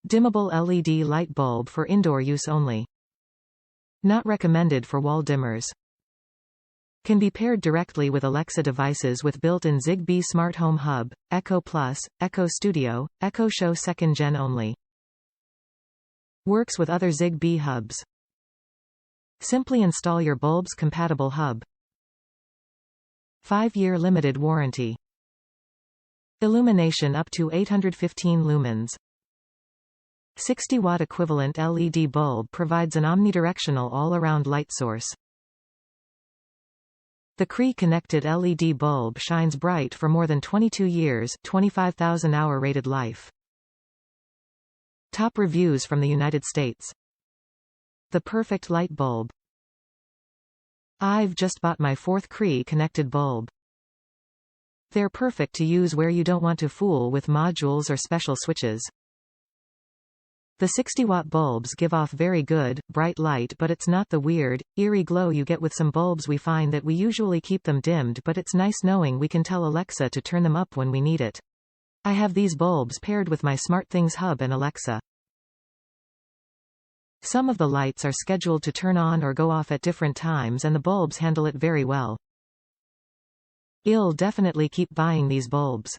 Dimmable LED light bulb for indoor use only. Not recommended for wall dimmers. Can be paired directly with Alexa devices with built-in ZigBee Smart Home Hub, Echo Plus, Echo Studio, Echo Show 2nd Gen only. Works with other ZigBee hubs. Simply install your bulb's compatible hub. 5-year limited warranty. Illumination up to 815 lumens. 60-watt equivalent LED bulb provides an omnidirectional all-around light source. The Cree Connected LED bulb shines bright for more than 22 years, 25,000-hour rated life. Top reviews from the United States. The perfect light bulb. I've just bought my 4th Cree Connected bulb. They're perfect to use where you don't want to fool with modules or special switches. The 60-watt bulbs give off very good, bright light, but it's not the weird, eerie glow you get with some bulbs. We find that we usually keep them dimmed, but it's nice knowing we can tell Alexa to turn them up when we need it. I have these bulbs paired with my SmartThings hub and Alexa. Some of the lights are scheduled to turn on or go off at different times, and the bulbs handle it very well. You'll definitely keep buying these bulbs.